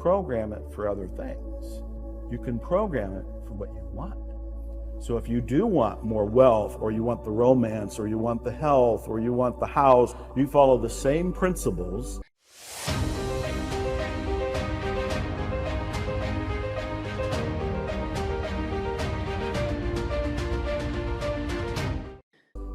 program it for other things. You can program it for what you want. So if you do want more wealth, or you want the romance, or you want the health, or you want the house, you follow the same principles.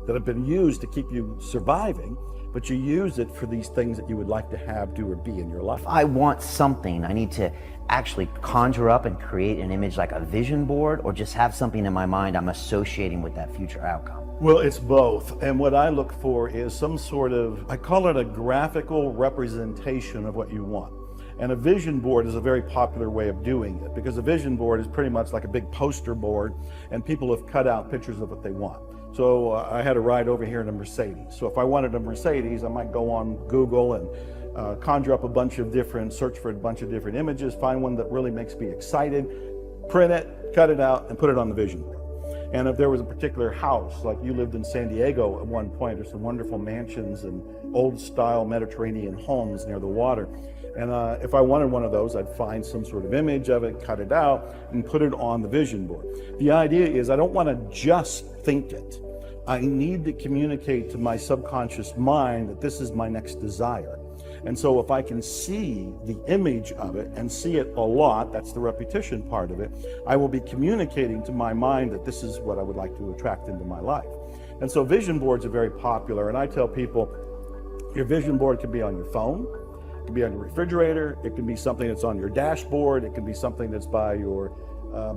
That have been used to keep you surviving, but you use it for these things that you would like to have, do, or be in your life. If I want something, I need to actually conjure up and create an image like a vision board, or just have something in my mind I'm associating with that future outcome? Well, it's both. And what I look for is some sort of, I call it a graphical representation of what you want. And a vision board is a very popular way of doing it, because a vision board is pretty much like a big poster board, and people have cut out pictures of what they want. So I had a ride over here in a Mercedes. So if I wanted a Mercedes, I might go on Google and conjure up a bunch of different, search for a bunch of different images, find one that really makes me excited, print it, cut it out, and put it on the vision board. And if there was a particular house, like you lived in San Diego at one point, there's some wonderful mansions and old style Mediterranean homes near the water. And if I wanted one of those, I'd find some sort of image of it, cut it out, and put it on the vision board. The idea is I don't want to just think it. I need to communicate to my subconscious mind that this is my next desire. And so if I can see the image of it and see it a lot, that's the repetition part of it, I will be communicating to my mind that this is what I would like to attract into my life. And so vision boards are very popular, and I tell people, your vision board can be on your phone, it can be on your refrigerator, it can be something that's on your dashboard, it can be something that's by your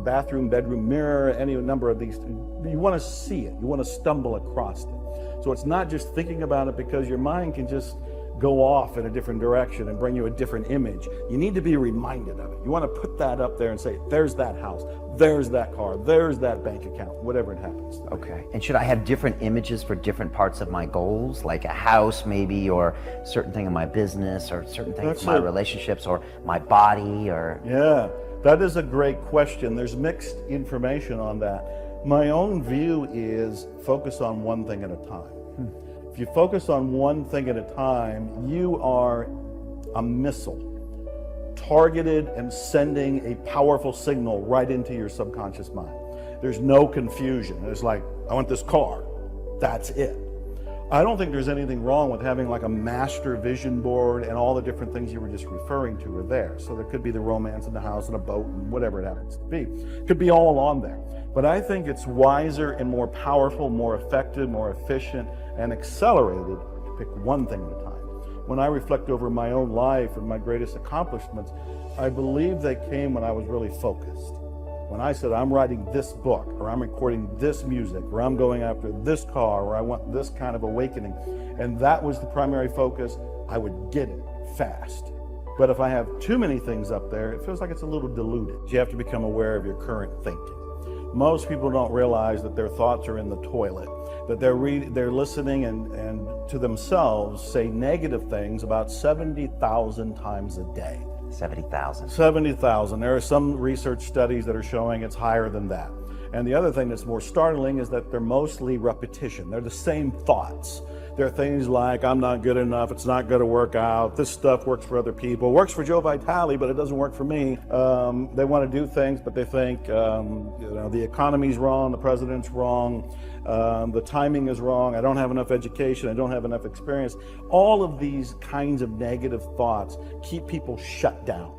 bathroom, bedroom mirror, any number of these. You want to see it, you want to stumble across it. So it's not just thinking about it, because your mind can just go off in a different direction and bring you a different image. You need to be reminded of it. You want to put that up there and say, there's that house, there's that car, there's that bank account, whatever it happens to be. Okay. And should I have different images for different parts of my goals, like a house maybe, or certain thing in my business, or certain things in my relationships, or my body, or? Yeah, that is a great question. There's mixed information on that. My own view is focus on one thing at a time. If you focus on one thing at a time, you are a missile, targeted and sending a powerful signal right into your subconscious mind. There's no confusion. It's like, I want this car. That's it. I don't think there's anything wrong with having like a master vision board, and all the different things you were just referring to are there. So there could be the romance in the house and a boat and whatever it happens to be. It could be all on there. But I think it's wiser and more powerful, more effective, more efficient, and accelerated to pick one thing at a time. When I reflect over my own life and my greatest accomplishments, I believe they came when I was really focused. When I said, I'm writing this book, or I'm recording this music, or I'm going after this car, or I want this kind of awakening, and that was the primary focus, I would get it fast. But if I have too many things up there, it feels like it's a little diluted. You have to become aware of your current thinking. Most people don't realize that their thoughts are in the toilet, that they're listening and to themselves say negative things about 70,000 times a day. 70,000. 70,000. There are some research studies that are showing it's higher than that. And the other thing that's more startling is that they're mostly repetition. They're the same thoughts. There are things like, I'm not good enough, it's not going to work out, this stuff works for other people, works for Joe Vitale, but it doesn't work for me. They want to do things, but they think the economy's wrong, the president's wrong, the timing is wrong, I don't have enough education, I don't have enough experience. All of these kinds of negative thoughts keep people shut down.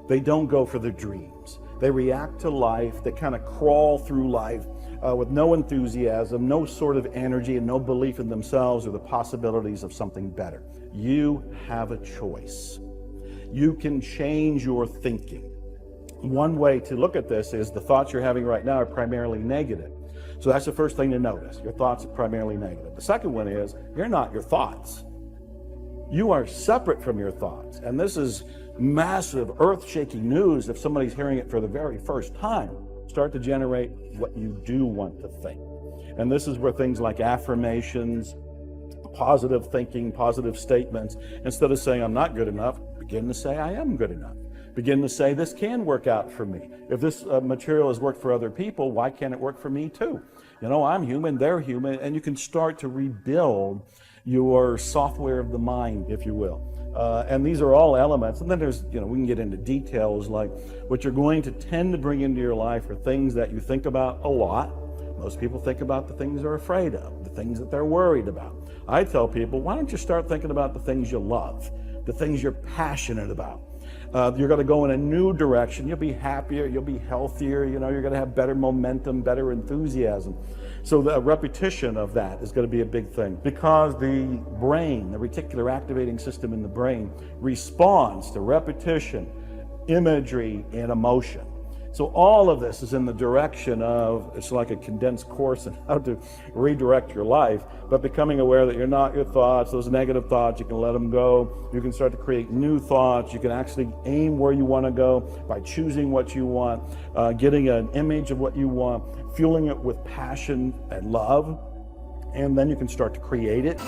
They don't go for their dreams. They react to life, they kind of crawl through life with no enthusiasm, no sort of energy, and no belief in themselves or the possibilities of something better. You have a choice. You can change your thinking. One way to look at this is the thoughts you're having right now are primarily negative. So that's the first thing to notice. Your thoughts are primarily negative. The second one is, you're not your thoughts. You are separate from your thoughts. And this is massive, earth-shaking news if somebody's hearing it for the very first time. Start to generate what you do want to think. And this is where things like affirmations, positive thinking, positive statements, instead of saying I'm not good enough, begin to say I am good enough. Begin to say this can work out for me. If this material has worked for other people, why can't it work for me too? You know, I'm human, they're human, and you can start to rebuild your software of the mind, if you will. And these are all elements. And then there's, we can get into details like what you're going to tend to bring into your life are things that you think about a lot. Most people think about the things they're afraid of, the things that they're worried about. I tell people, why don't you start thinking about the things you love, the things you're passionate about. You're going to go in a new direction. You'll be happier, you'll be healthier, you're going to have better momentum, better enthusiasm. So the repetition of that is going to be a big thing, because the brain, the reticular activating system in the brain, responds to repetition, imagery, and emotion. So all of this is in the direction of, it's like a condensed course in how to redirect your life, but becoming aware that you're not your thoughts, those negative thoughts, you can let them go. You can start to create new thoughts. You can actually aim where you want to go by choosing what you want, getting an image of what you want, fueling it with passion and love, and then you can start to create it.